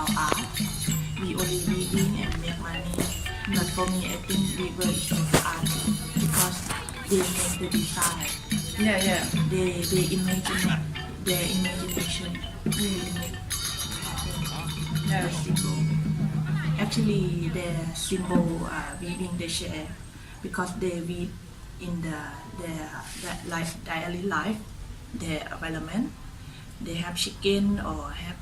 about art. We only weaving and make money. But for me, I think weaver is not art because they make the design. Yeah. They imagine it. Their imagination really make Yeah. the symbol. Actually, their symbol weaving they share because they weave in their life, daily life, their environment. They have chicken or have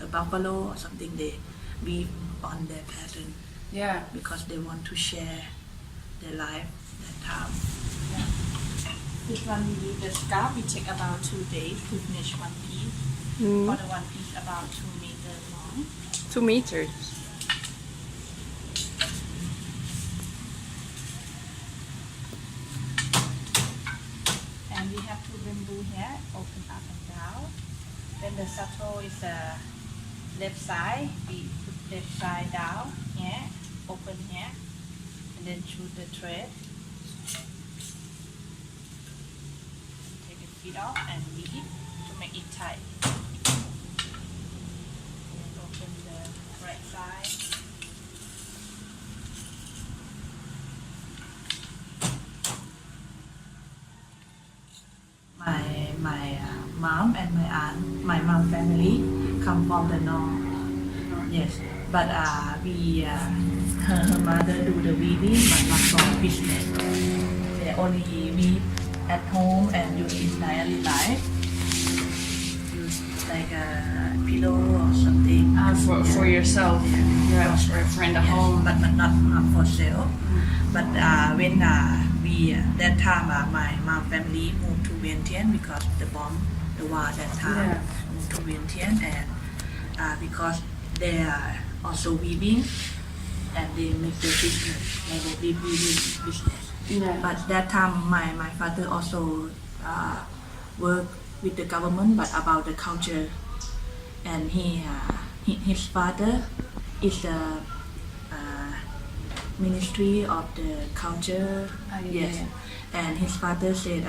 a buffalo or something. They weave on their pattern Yeah. because they want to share their life that time. Yeah. This one we do the scarf. We take about 2 days to finish one piece. For the one piece about 2 meters long. 2 meters. And we have two bamboo here, open up and down. Then the saddle is left side. We put left side down here, open here, and then shoot the thread. Take the feet off and weave to make it tight. And then open the right side. My mom and my aunt, my mom family come from the north. Yes, but her mother do the weaving, but not for business. They only weave at home and use in daily life. Use like a pillow or something. For yourself. Yeah. For a friend at Yes, home. but not for sale. But when that time my mom family moved to Vientiane because the bomb, the war that time, Yeah. moved to Vientiane, and because they are also weaving and they make the business, like the weaving business. Yeah. But that time my father also worked with the government, but about the culture, and his father is a Ministry of the Culture. Yes, and his father said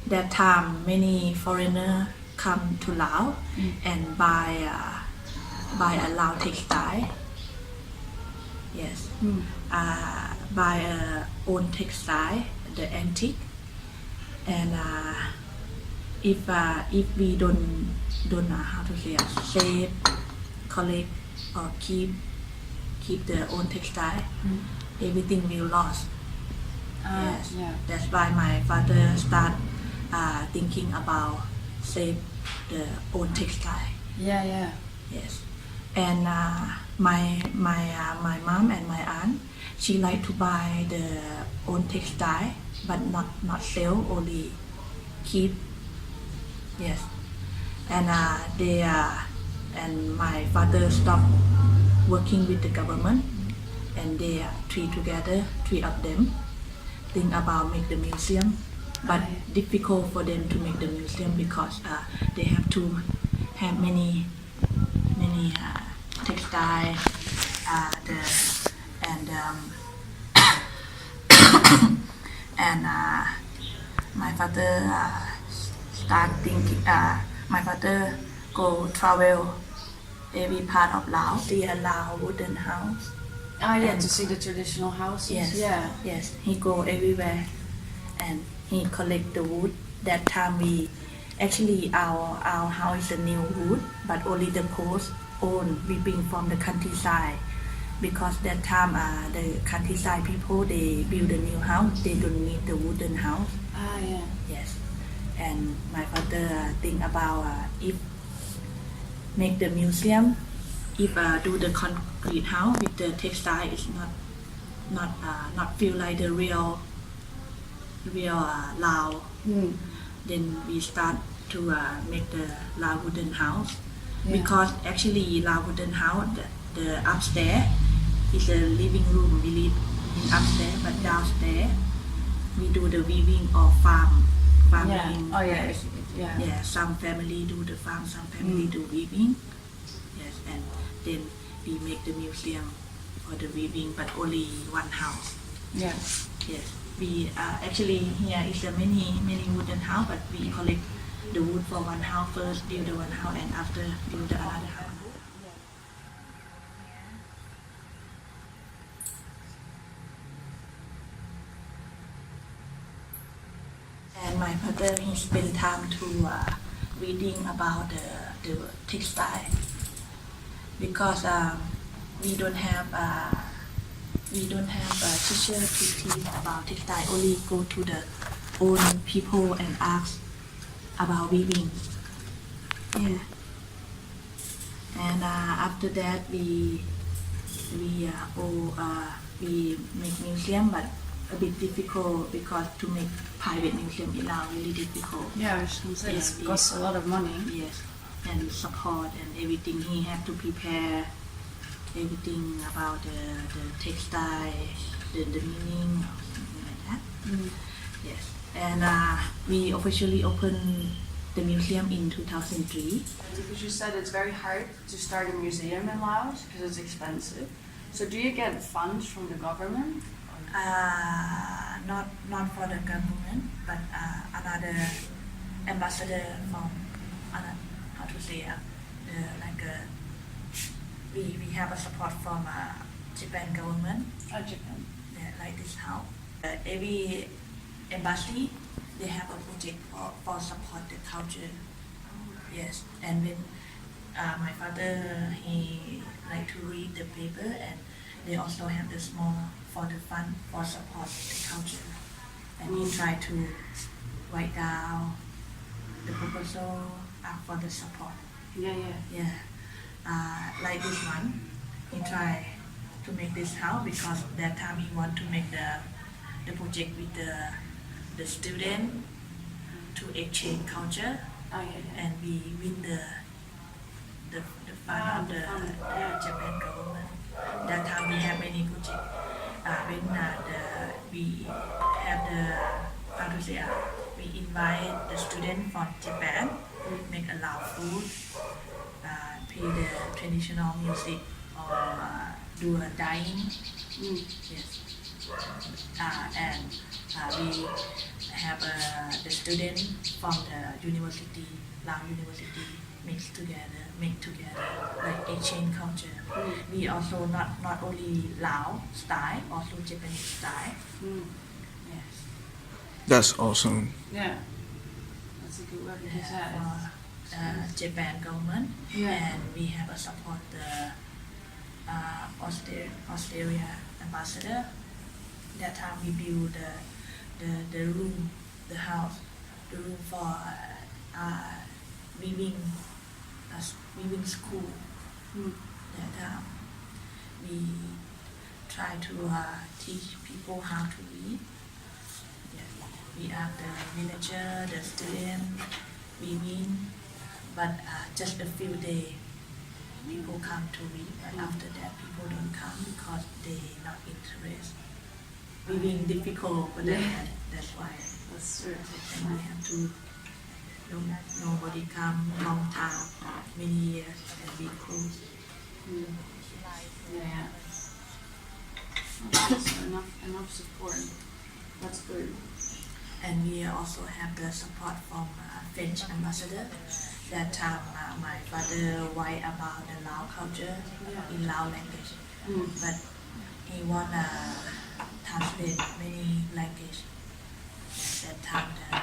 that time many foreigner come to Laos and buy a Lao textile. Yes, buy a own textile, the antique, and if we don't how to say save, collect or keep the own textile, everything will lost. Yes, Yeah. that's why my father start thinking about save the own textile. Yeah. Yes, and my mom and my aunt, she like to buy the own textile, but not sell, only keep. Yes, and and my father stopped working with the government, and they three of them think about make the museum, but difficult for them to make the museum because they have to have many textile, and my father start thinking. My father go travel every part of Laos, see a Lao wooden house. Yeah, to see the traditional houses. Yes, Yeah. yes, he go everywhere, and he collect the wood. That time our house is a new wood, but only the post own we bring from the countryside, because that time the countryside people they build a new house, they don't need the wooden house. Yeah. Yes, and my father think about if make the museum, if do the concrete house with the textile is not feel like the real Lao. Then we start to make the Lao wooden house, because actually Lao wooden house, the upstairs is a living room, we live in upstairs, but downstairs we do the weaving or farming. Oh yeah. Yeah, some family do the farm, some family do weaving. Yes, and then we make the museum for the weaving, but only one house. Yes. Yes, we actually here is a many wooden house, but we collect the wood for one house first, build the one house, and after build the another house. And my father, he spent time to reading about the textile because we don't have a teacher to teach about textile. Only go to the own people and ask about weaving. Yeah. And after that we make museum, but a bit difficult because to make private museum in Laos really difficult. Yeah, I was going to say, Yes, it costs a lot of money. Yes, and support and everything. He have to prepare everything about the textile, the meaning or something like that. Yes, and we officially opened the museum in 2003. Because you said it's very hard to start a museum in Laos because it's expensive. So do you get funds from the government? Not for the government, but another ambassador from how to say we have a support from Japan government. Oh, Japan. Yeah, like this how every embassy they have a project for support the culture. Yes, and when my father he like to read the paper, and they also have the small for the fund for support the culture, and he try to write down the proposal for the support. Yeah. Like this one, he try to make this house because that time he want to make the project with the student to exchange culture, Oh, yeah. and we win the fund of the Japan government. That time we have many projects. When we have how to say we invite the student from Japan, make a Lao food, play the traditional music or do a dyeing. Yes. And we have the student from the university, Lao University, make together, like exchange culture. We also not only Lao style, also Japanese style. Yes. That's awesome. Yeah. That's a good word because that is. Japan government, Yeah. and we have a support the Australia ambassador. That time we build the room, the house, the room for weaving school. That time we try to teach people how to read. Yes. We have the villager, the student, weaving, but just a few days people come to read, but after that people don't come because they not interested. Weaving difficult for them, that's why. That's true. And we have to, nobody come long time, many years, and we close. Yeah. Okay, so enough support. That's good. And we also have the support from French ambassador. That time my father write about the Lao culture in Lao language, but he wanna translate many language. That time the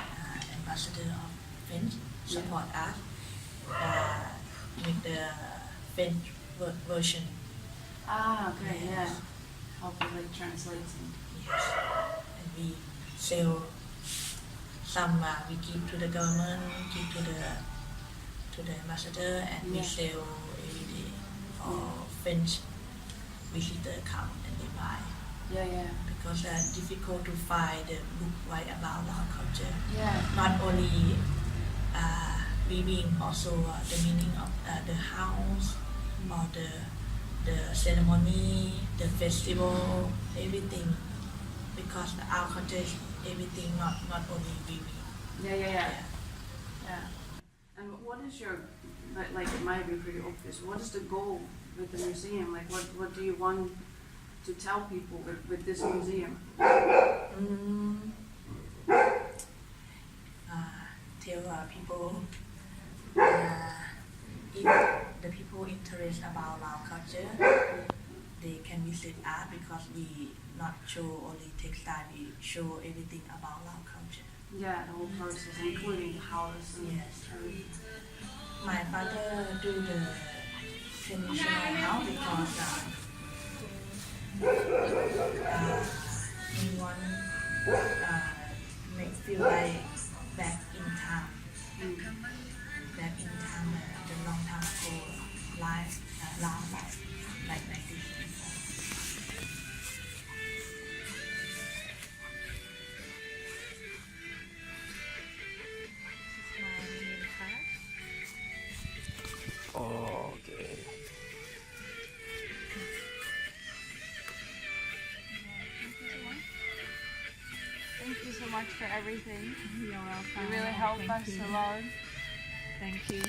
ambassador of French support us, make the French version. Okay, yeah. Help with like translating. Yes, and we sell some. We give to the government, give to the ambassador, and we sell every day for French visitor come and they buy. Yeah. Because it's difficult to find the book right about our culture. Yeah. Not only weaving, also the meaning of the house or the ceremony, the festival, everything. Because our culture is everything, not only weaving. Yeah. And what is your, like it might be pretty obvious, what is the goal with the museum? Like what do you want to tell people with this museum? Tell people people, uh, if the people interested about Lao culture, they can visit us because we not show only textile, we show everything about Lao culture. Yeah, the whole process, including the house. And Yes. everything. My father do the traditional house because he want make feel like back in time, back in time, the long time ago life, Lao life like this before. My main part. Okay. Thank you so much for everything. You're welcome. You really helped us a lot. Thank you.